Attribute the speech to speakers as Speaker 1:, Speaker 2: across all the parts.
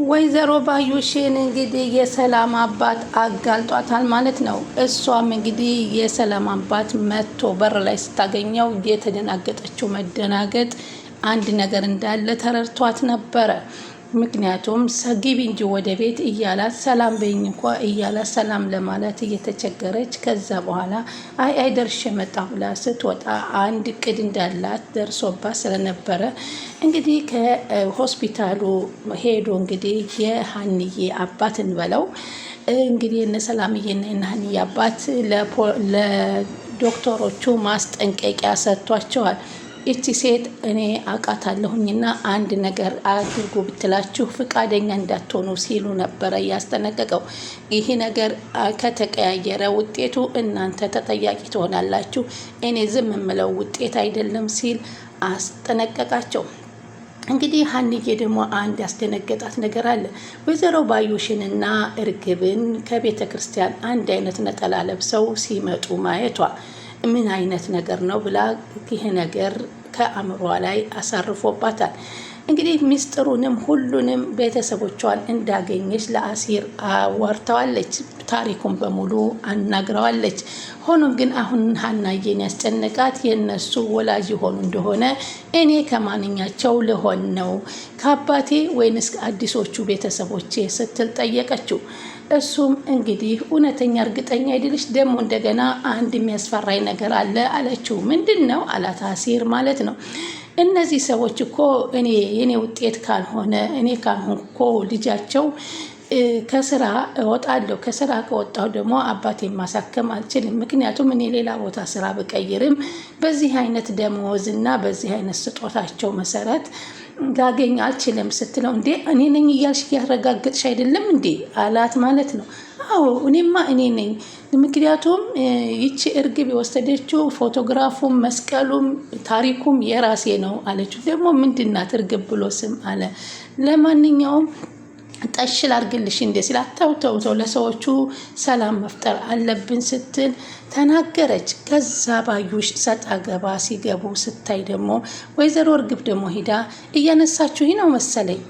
Speaker 1: ወይዘሮ ባዩሽን እንግዲህ የሰላም አባት አጋልጧታል ማለት ነው። እሷም እንግዲህ የሰላም አባት መጥቶ በር ላይ ስታገኘው የተደናገጠችው መደናገጥ አንድ ነገር እንዳለ ተረድቷት ነበረ። ምክንያቱም ሰጊብ እንጂ ወደ ቤት እያላት ሰላም በይኝ እንኳ እያላት ሰላም ለማለት እየተቸገረች ከዛ በኋላ አይ ደርሼ መጣሁ ብላ ስትወጣ አንድ እቅድ እንዳላት ደርሶባት ስለነበረ እንግዲህ ከሆስፒታሉ ሄዶ እንግዲህ የሀንዬ አባት እንበለው እንግዲህ እነ ሰላምዬና እነ ሀንዬ አባት ለዶክተሮቹ ማስጠንቀቂያ ሰጥቷቸዋል። እቺ ሴት እኔ አውቃታለሁኝና አንድ ነገር አድርጉ ብትላችሁ ፍቃደኛ እንዳትሆኑ ሲሉ ነበረ ያስጠነቀቀው። ይህ ነገር ከተቀያየረ ውጤቱ እናንተ ተጠያቂ ትሆናላችሁ፣ እኔ ዝም የምለው ውጤት አይደለም ሲል አስጠነቀቃቸው። እንግዲህ ሀንዬ ደግሞ አንድ ያስደነገጣት ነገር አለ። ወይዘሮ ባዩሽንና እርግብን ከቤተ ክርስቲያን አንድ አይነት ነጠላ ለብሰው ሲመጡ ማየቷ ምን አይነት ነገር ነው ብላ ይህ ነገር ከአእምሯ ላይ አሳርፎባታል። እንግዲህ ሚስጥሩንም ሁሉንም ቤተሰቦቿን እንዳገኘች ለአሲር አዋርተዋለች። ታሪኩን በሙሉ አናግረዋለች። ሆኖም ግን አሁን ሀናዬን ያስጨነቃት የነሱ ወላጅ የሆኑ እንደሆነ እኔ ከማንኛቸው ልሆን ነው ከአባቴ ወይንስ አዲሶቹ ቤተሰቦቼ ስትል ጠየቀችው። እሱም እንግዲህ እውነተኛ እርግጠኛ አይደለሽ ደግሞ እንደገና አንድ የሚያስፈራኝ ነገር አለ አለችው። ምንድን ነው አላት አሲር ማለት ነው። እነዚህ ሰዎች እኮ የኔ ውጤት ካልሆነ እኔ ካልሆንኩ እኮ ልጃቸው ከስራ እወጣለሁ። ከስራ ከወጣሁ ደግሞ አባቴን ማሳከም አልችልም። ምክንያቱም እኔ ሌላ ቦታ ስራ ብቀይርም በዚህ አይነት ደመወዝና በዚህ አይነት ስጦታቸው መሰረት ላገኝ አልችልም ስትለው እንዴ እኔ ነኝ እያልሽ እያረጋገጥሽ አይደለም እንዴ አላት ማለት ነው። አዎ እኔ ነኝ። ምክንያቱም ይቺ እርግብ የወሰደችው ፎቶግራፉም መስቀሉም ታሪኩም የራሴ ነው አለችው። ደግሞ ምንድናት እርግብ ብሎ ስም አለ። ለማንኛውም ጠሽል አርግልሽ እንደ ሲል አታውተውተው ለሰዎቹ ሰላም መፍጠር አለብን ስትል ተናገረች። ከዛ ባዩሽ ሰጣ ገባ ሲገቡ ስታይ ደግሞ ወይዘሮ እርግብ ደግሞ ሂዳ እያነሳችሁ ነው መሰለኝ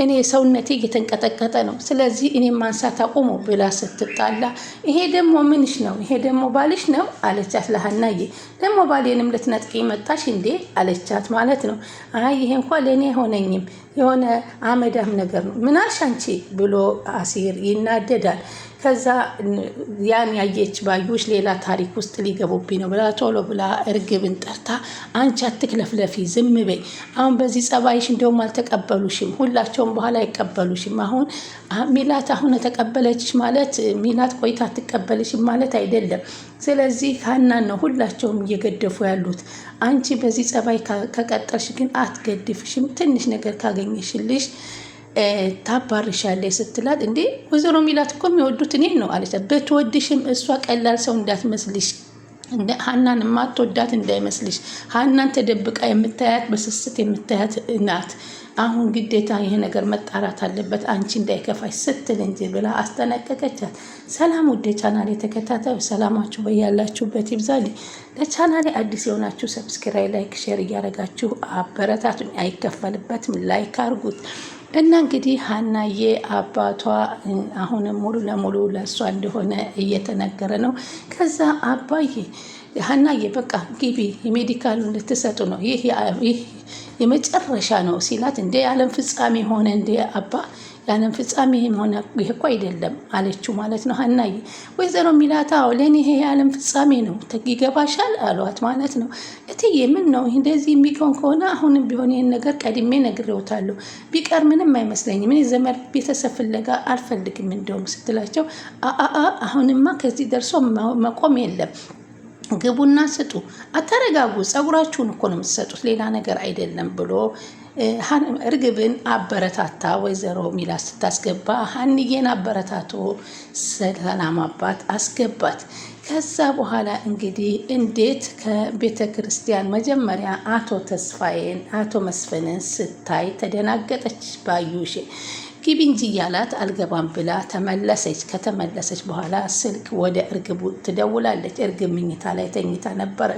Speaker 1: እኔ ሰውነቴ እየተንቀጠቀጠ ነው፣ ስለዚህ እኔ ማንሳት አቁሙ ብላ ስትጣላ ይሄ ደግሞ ምንሽ ነው? ይሄ ደግሞ ባልሽ ነው አለቻት ለሀናዬ። ደግሞ ባሌንም ልትነጥቂ መጣሽ እንዴ አለቻት ማለት ነው። አይ ይሄ እንኳን ለእኔ አይሆነኝም የሆነ አመዳም ነገር ነው። ምን አልሽ አንቺ ብሎ አሲር ይናደዳል። ከዛ ያን ያየች ባዩሽ ሌላ ታሪክ ውስጥ ሊገቡብኝ ነው ብላ ቶሎ ብላ እርግብን ጠርታ አንቺ አትክለፍለፊ ዝም በይ፣ አሁን በዚህ ጸባይሽ እንደውም አልተቀበሉሽም፣ ሁላቸውም በኋላ አይቀበሉሽም። አሁን ሚላት አሁን ተቀበለችሽ ማለት ሚላት ቆይታ አትቀበልሽም ማለት አይደለም። ስለዚህ ሀናን ነው ሁላቸውም እየገደፉ ያሉት። አንቺ በዚህ ጸባይ ከቀጠልሽ ግን አትገድፍሽም፣ ትንሽ ነገር ካገኘሽልሽ ታባርሻለች ስትላት እንዴ ወይዘሮ ሚላት እኮ የሚወዱት እኔን ነው አለች። ብትወድሽም እሷ ቀላል ሰው እንዳትመስልሽ፣ ሀናን የማትወዳት እንዳይመስልሽ። ሀናን ተደብቃ የምታያት በስስት የምታያት ናት። አሁን ግዴታ ይሄ ነገር መጣራት አለበት አንቺ እንዳይከፋሽ ስትል እንጂ ብላ አስጠነቀቀቻት። ሰላም ወደ ቻናሌ ተከታታዩ ሰላማችሁ በያላችሁበት ይብዛልኝ። ለቻናሌ አዲስ የሆናችሁ ሰብስክራይብ፣ ላይክ፣ ሼር እያደረጋችሁ አበረታቱኝ። አይከፈልበትም፣ ላይክ አርጉት። እና እንግዲህ ሀናዬ አባቷ አሁንም ሙሉ ለሙሉ ለእሷ እንደሆነ እየተነገረ ነው። ከዛ አባዬ ሀናዬ በቃ ግቢ የሜዲካሉን ልትሰጡ ነው፣ ይህ የመጨረሻ ነው ሲላት እንደ የዓለም ፍጻሜ ሆነ እንደ አባ የዓለም ፍጻሜ ሆነ ይህ እኮ አይደለም አለችው ማለት ነው ሀናዬ። ወይዘሮ ሚላታው ለእኔ ይሄ የዓለም ፍጻሜ ነው ይገባሻል አሏት ማለት ነው። እትዬ ምን ነው እንደዚህ የሚሆን ከሆነ አሁንም ቢሆን ይህን ነገር ቀድሜ ነግሬዎታለሁ፣ ቢቀር ምንም አይመስለኝም፣ እኔ ዘመድ ቤተሰብ ፍለጋ አልፈልግም እንደውም ስትላቸው አሁንማ ከዚህ ደርሶ መቆም የለም፣ ግቡና ስጡ፣ አተረጋጉ፣ ጸጉራችሁን እኮ ነው የምትሰጡት ሌላ ነገር አይደለም ብሎ እርግብን አበረታታ። ወይዘሮ ሚላት ስታስገባ ሀንዬን አበረታቶ ሰላም አባት አስገባት። ከዛ በኋላ እንግዲህ እንዴት ከቤተ ክርስቲያን መጀመሪያ አቶ ተስፋዬን አቶ መስፍንን ስታይ ተደናገጠች ባዩሽ። ግቢ እንጂ እያላት አልገባም ብላ ተመለሰች። ከተመለሰች በኋላ ስልክ ወደ እርግቡ ትደውላለች። እርግብ ምኝታ ላይ ተኝታ ነበረ።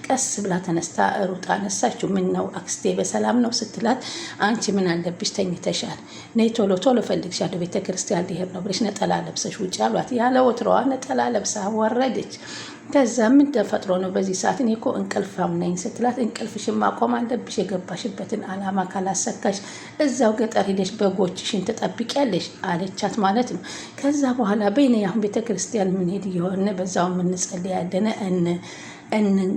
Speaker 1: ቀስ ብላ ተነስታ ሩጣ አነሳችው። ምን ነው አክስቴ በሰላም ነው ስትላት፣ አንቺ ምን አለብሽ ተኝተሻል? ነይ ቶሎ ቶሎ ፈልግሻለሁ፣ ቤተ ክርስቲያን ሊሄድ ነው ብለሽ ነጠላ ለብሰሽ ውጭ አሏት። ያለ ወትሮዋ ነጠላ ለብሳ ወረደች። ከዛ ምን ተፈጥሮ ነው በዚህ ሰዓት? እኔ እኮ እንቅልፋም ነኝ ስትላት፣ እንቅልፍሽን ማቆም አለብሽ፣ የገባሽበትን አላማ ካላሰካሽ እዛው ገጠር ሄደሽ በጎችሽን ትጠብቂያለሽ አለቻት ማለት ነው። ከዛ በኋላ በይነ አሁን ቤተ ክርስቲያን የምንሄድ እየሆነ በዛው የምንጸልያለን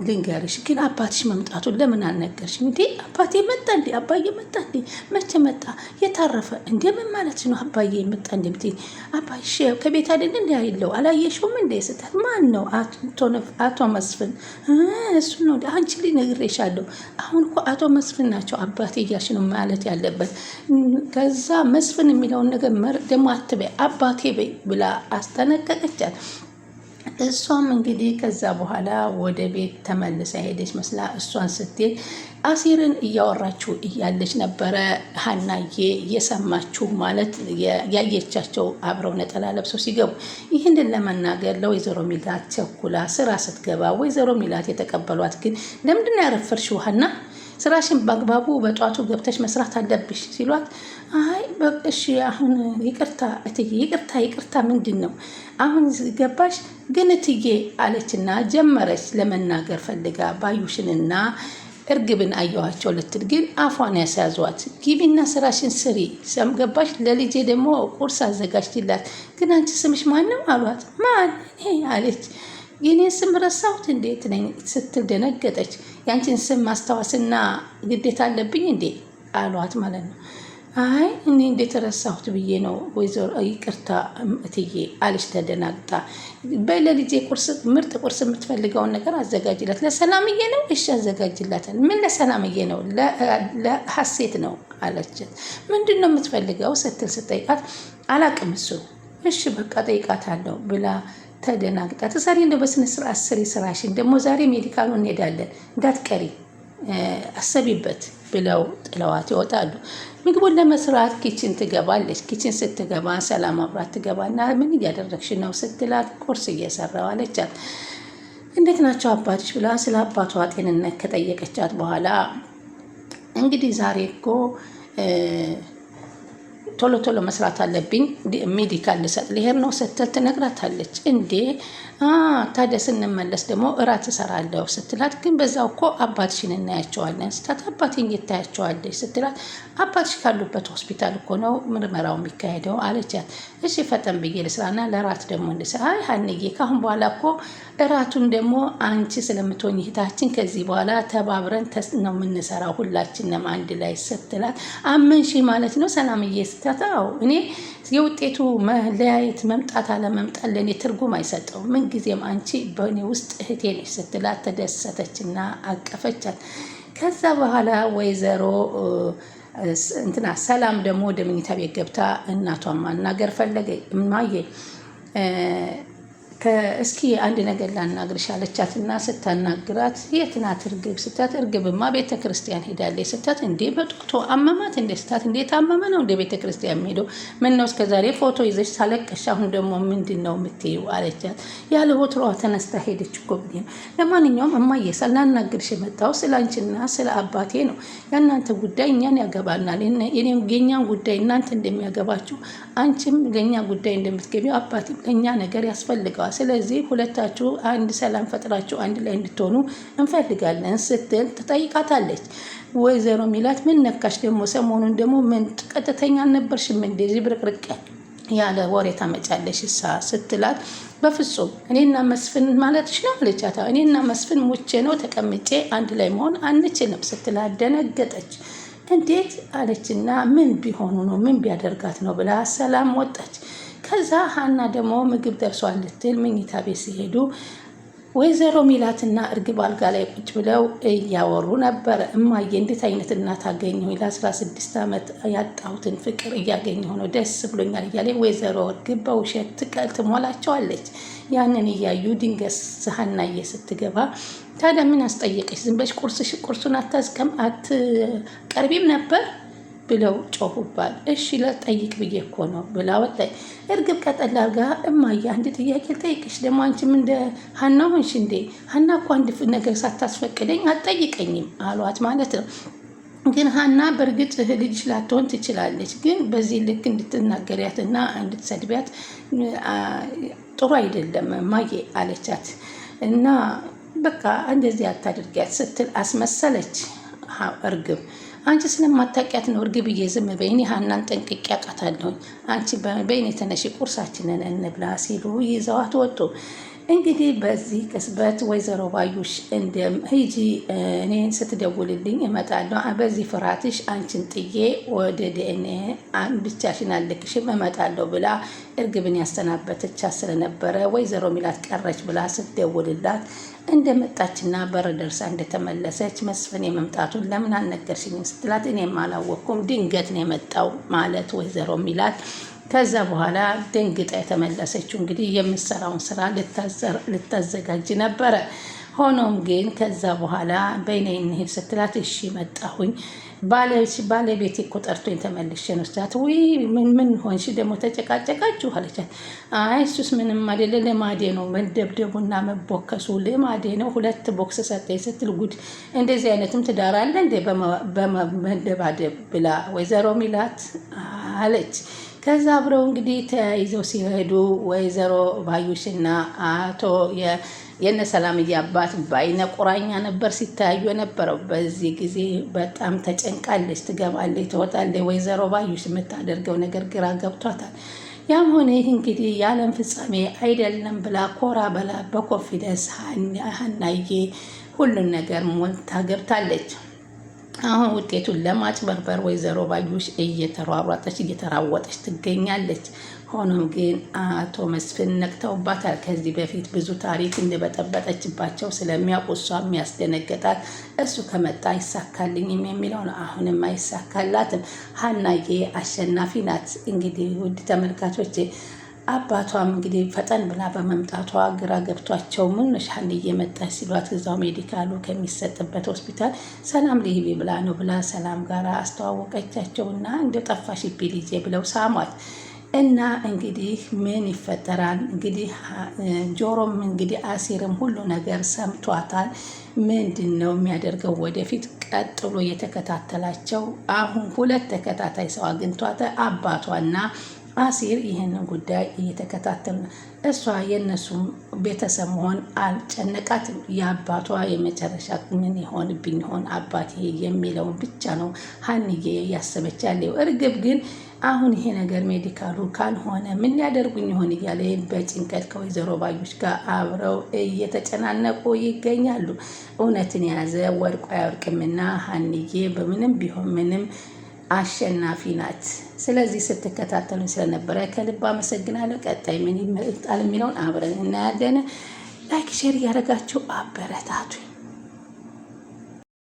Speaker 1: ልንገርሽ ግን አባትሽ መምጣቱን ለምን አልነገርሽም? እንዴ አባቴ መጣ እንዴ? አባዬ መጣ እንዴ? መቼ መጣ? የታረፈ እንዴ? ምን ማለት ነው? አባዬ መጣ እንዴ? ምትይ አባዬሽ ከቤት አይደል እንዴ? አይለው አላየሽውም እንዴ? ስታት ማን ነው? አቶ መስፍን እሱ ነው። አንቺ ልነግርሻለሁ። አሁን እኮ አቶ መስፍን ናቸው አባቴ እያልሽ ነው ማለት ያለበት። ከዛ መስፍን የሚለውን ነገር ደግሞ አትበይ አባቴ በይ ብላ አስጠነቀቀቻት። እሷም እንግዲህ ከዛ በኋላ ወደ ቤት ተመልሳ ሄደች መስላ እሷን ስትሄድ አሲርን እያወራችሁ እያለች ነበረ ሀናዬ የሰማችሁ ማለት ያየቻቸው አብረው ነጠላ ለብሰው ሲገቡ። ይህንን ለመናገር ለወይዘሮ ሚላት ቸኩላ ስራ ስትገባ ወይዘሮ ሚላት የተቀበሏት ግን ለምንድን ነው ያረፈርሽው ሀና? ስራሽን በአግባቡ በጧቱ ገብተሽ መስራት አለብሽ ሲሏት፣ አይ እሺ አሁን ይቅርታ እትዬ ይቅርታ ምንድን ነው አሁን ገባሽ ግን እትዬ አለችና ጀመረች ለመናገር ፈልጋ ባዩሽንና እርግብን አየዋቸው ልትል ግን አፏን ያስያዟት። ግቢና ስራሽን ስሪ ገባሽ፣ ለልጄ ደግሞ ቁርስ አዘጋጅትላት። ግን አንቺ ስምሽ ማን ነው አሏት። ማን አለች። የኔ ስም ረሳሁት እንዴት ነኝ ስትል ደነገጠች። ያንቺን ስም ማስታወስና ግዴታ አለብኝ እንዴ አሏት ማለት ነው። አይ እኔ እንዴት ረሳሁት ብዬ ነው ወይዘሮ ይቅርታ እትዬ አለች ተደናግጣ። በለልጄ ቁርስ ምርጥ ቁርስ የምትፈልገውን ነገር አዘጋጅላት። ለሰላምዬ ነው? እሺ አዘጋጅላታል። ምን ለሰላምዬ ነው? ለሀሴት ነው አለችት። ምንድን ነው የምትፈልገው ስትል ስጠይቃት አላቅም እሱ። እሺ በቃ ጠይቃታለሁ ብላ ተደናግጣ ተሳሪ እንደው በስነ ስርዓት ስሪ ስራሽን፣ ደግሞ ዛሬ ሜዲካሉ እንሄዳለን እንዳትቀሪ አሰቢበት ብለው ጥለዋት ይወጣሉ። ምግቡን ለመስራት ኪችን ትገባለች። ኪችን ስትገባ ሰላም አብራት ትገባና ምን እያደረግሽ ነው ስትላት ቁርስ እየሰራው አለቻት። እንዴት ናቸው አባትሽ ብላ ስለ አባቷ ጤንነት ከጠየቀቻት በኋላ እንግዲህ ዛሬ እኮ ቶሎ ቶሎ መስራት አለብኝ ሜዲካል ልሰጥ ልሄድ ነው ስትል ትነግራታለች። እንዴ ታዲያ ስንመለስ ደግሞ እራት እሰራለሁ ስትላት፣ ግን በዛው እኮ አባትሽን እናያቸዋለን ስትላት፣ አባቴን ታያቸዋለች ስትላት፣ አባትሽ ካሉበት ሆስፒታል እኮ ነው ምርመራው የሚካሄደው አለቻት። እሺ ፈጠን ብዬ ልስራና ለራት ደግሞ እንድሰራ። አይ ሀንዬ ካሁን በኋላ እኮ እራቱን ደግሞ አንቺ ስለምትሆኝ እህታችን ከዚህ በኋላ ተባብረን ነው የምንሰራው ሁላችንም አንድ ላይ ስትላት፣ አመንሽ ማለት ነው ሰላምዬ ስትላት፣ አዎ እኔ የውጤቱ መለያየት መምጣት አለመምጣት ለእኔ ትርጉም አይሰጠውም፣ ምንጊዜም አንቺ በእኔ ውስጥ እህቴ ነሽ ስትላት ተደሰተችና አቀፈቻት። ከዛ በኋላ ወይዘሮ እንትና ሰላም ደግሞ ወደ መኝታ ቤት ገብታ እናቷን ማናገር ፈለገ። እማዬ እስኪ አንድ ነገር ላናግርሽ አለቻትና ስታናግራት የት ናት እርግብ ስታት፣ እርግብማ ቤተ ክርስቲያን ሄዳለች ስታት፣ እንዴ በጧቱ አመማት እንዴ ስታት፣ እንዴት አመመ ነው እንደ ቤተ ክርስቲያን ሄደው ምን ነው እስከዛሬ ፎቶ ይዘሽ ሳለቀሽ አሁን ደግሞ ምንድን ነው የምትይው አለቻት። ያለ ወትሮዋ ተነስታ ሄደች እኮ ብዬ ነው። ለማንኛውም እማዬ ሳላናግርሽ የመጣው ስለ አንቺና ስለ አባቴ ነው። የእናንተ ጉዳይ እኛን ያገባናል። የኛን ጉዳይ እናንተ እንደሚያገባችሁ አንቺም ለእኛ ጉዳይ እንደምትገቢው አባቴም ለእኛ ነገር ያስፈልገዋል። ስለዚህ ሁለታችሁ አንድ ሰላም ፈጥራችሁ አንድ ላይ እንድትሆኑ እንፈልጋለን ስትል ትጠይቃታለች። ወይዘሮ ሚላት ምን ነካሽ ደግሞ ሰሞኑን ደግሞ ምን ቀጥተኛ አልነበርሽም እንደዚህ ብርቅርቅ ያለ ወሬ ታመጫለሽ እሳ ስትላት፣ በፍጹም እኔና መስፍን ማለትሽ ነው አለቻት። እኔና መስፍን ሙቼ ነው ተቀምጬ አንድ ላይ መሆን አንችልም ስትላት ደነገጠች። እንዴት አለችና ምን ቢሆኑ ነው ምን ቢያደርጋት ነው ብላ ሰላም ወጣች። ከዛ ሀና ደግሞ ምግብ ደርሷል ልትል መኝታ ቤት ሲሄዱ ወይዘሮ ሚላትና እርግብ አልጋ ላይ ቁጭ ብለው እያወሩ ነበር። እማዬ እንዴት አይነት እናት አገኘሁ፣ ለ16 ዓመት ያጣሁትን ፍቅር እያገኘሁ ነው፣ ደስ ብሎኛል እያለ ወይዘሮ እርግብ በውሸት ትሞላቸዋለች። ያንን እያዩ ድንገት ሀናዬ ስትገባ ታዲያ ምን አስጠየቀች? ዝም ብለሽ ቁርሱን አትቀርቢም ነበር ብለው ጮሁባል። እሺ ለጠይቅ ብዬ እኮ ነው ብላ ወጣች። እርግብ ቀጠል አድርጋ እማዬ አንድ ጥያቄ ልጠይቅሽ፣ ደግሞ አንቺም እንደ ሀና ሆንሽ እንዴ? ሀና እኮ አንድ ነገር ሳታስፈቅደኝ አትጠይቀኝም አሏት ማለት ነው። ግን ሀና በእርግጥ ልጅ ላትሆን ትችላለች፣ ግን በዚህ ልክ እንድትናገሪያት እና እንድትሰድቢያት ጥሩ አይደለም እማዬ አለቻት። እና በቃ እንደዚህ አታድርጊያት ስትል አስመሰለች እርግብ። አንቺ ስለማታውቂያት ነው እርግብዬ፣ ዝም በይ፣ እኔ ሀናን ጠንቅቄ አውቃታለሁኝ። አንቺ በይኔ ተነሺ ቁርሳችንን እንብላ ሲሉ ይዘዋት ወጡ። እንግዲህ በዚህ ቅጽበት ወይዘሮ ባዩሽ ሂጂ እኔን ስትደውልልኝ እመጣለሁ፣ በዚህ ፍርሃትሽ አንቺን ጥዬ ወደ ዲኤንኤ ብቻሽን አልክሽም እመጣለሁ ብላ እርግብን ያሰናበተቻት ስለነበረ ወይዘሮ ሚላት ቀረች ብላ ስትደውልላት እንደመጣችና በር ደርሳ እንደተመለሰች መስፍን የመምጣቱን ለምን አልነገርሽኝም ስትላት እኔም አላወቅኩም ድንገት ነው የመጣው ማለት ወይዘሮ ሚላት ከዛ በኋላ ደንግጣ የተመለሰችው እንግዲህ የምትሰራውን ስራ ልታዘጋጅ ነበረ። ሆኖም ግን ከዛ በኋላ በይኔ እንሂድ ስትላት እሺ መጣሁኝ፣ ባለቤቴ እኮ ጠርቶኝ ተመልሼ ነው ስትላት፣ ውይ ምን ሆንሽ ደግሞ ተጨቃጨቃችሁ አለቻት። አይ እሱስ ምንም አይደለ ልማዴ ነው፣ መደብደቡና መቦከሱ ልማዴ ነው፣ 2 ቦክስ ሰጠኝ ስትል ጉድ እንደዚህ አይነትም ትዳር አለ እንዴ በመደባደብ ብላ ወይዘሮ ሚላት አለች። ከዛ አብረው እንግዲህ ተያይዘው ሲሄዱ ወይዘሮ ባዩሽና አቶ የነ ሰላምዬ አባት በአይነ ቁራኛ ነበር ሲተያዩ የነበረው። በዚህ ጊዜ በጣም ተጨንቃለች። ትገባለች፣ ትወጣለች። ወይዘሮ ባዩሽ የምታደርገው ነገር ግራ ገብቷታል። ያም ሆነ ይህ እንግዲህ የዓለም ፍጻሜ አይደለም ብላ ኮራ በላ በኮንፊደንስ ሀናዬ ሁሉን ነገር ሞልታ ገብታለች። አሁን ውጤቱን ለማጭበርበር ወይዘሮ ባዩሽ እየተራወጠች ትገኛለች። ሆኖም ግን አቶ መስፍን ነቅተውባታል። ከዚህ በፊት ብዙ ታሪክ እንደበጠበጠችባቸው ስለሚያውቁ እሷ የሚያስደነገጣት እሱ ከመጣ አይሳካልኝም የሚለው ነው። አሁንም አይሳካላትም። ሀናዬ አሸናፊ ናት። እንግዲህ ውድ ተመልካቾች አባቷም እንግዲህ ፈጠን ብላ በመምጣቷ ግራ ገብቷቸው ምን ሻል እየመጣች ሲሏት እዛው ሜዲካሉ ከሚሰጥበት ሆስፒታል ሰላም ልሂቢ ብላ ነው ብላ ሰላም ጋር አስተዋወቀቻቸውና እንደ ጠፋሽብኝ ልጄ ብለው ሳሟት። እና እንግዲህ ምን ይፈጠራል እንግዲህ ጆሮም እንግዲህ አሲርም ሁሉ ነገር ሰምቷታል። ምንድን ነው የሚያደርገው ወደፊት ቀጥሎ የተከታተላቸው አሁን 2 ተከታታይ ሰው አግኝቷት አባቷና አሲር ይህንን ጉዳይ እየተከታተሉ ነው። እሷ የእነሱም ቤተሰብ መሆን አልጨነቃትም። የአባቷ የመጨረሻ ምን ይሆንብኝ ይሆን አባቴ የሚለውን ብቻ ነው ሀንዬ እያሰበች ያለው። እርግብ ግን አሁን ይሄ ነገር ሜዲካሉ ካልሆነ ምን ሊያደርጉኝ ይሆን እያለ በጭንቀት ከወይዘሮ ባዩሽ ጋር አብረው እየተጨናነቁ ይገኛሉ። እውነትን የያዘ ወርቆ አያወርቅምና ሀንዬ በምንም ቢሆን ምንም አሸናፊ ናት። ስለዚህ ስትከታተሉ ስለነበረ ከልብ አመሰግናለሁ። ቀጣይ ምን ይመጣል የሚለውን አብረን እናያለን። ላይክ ሼር እያደረጋችሁ አበረታቱኝ።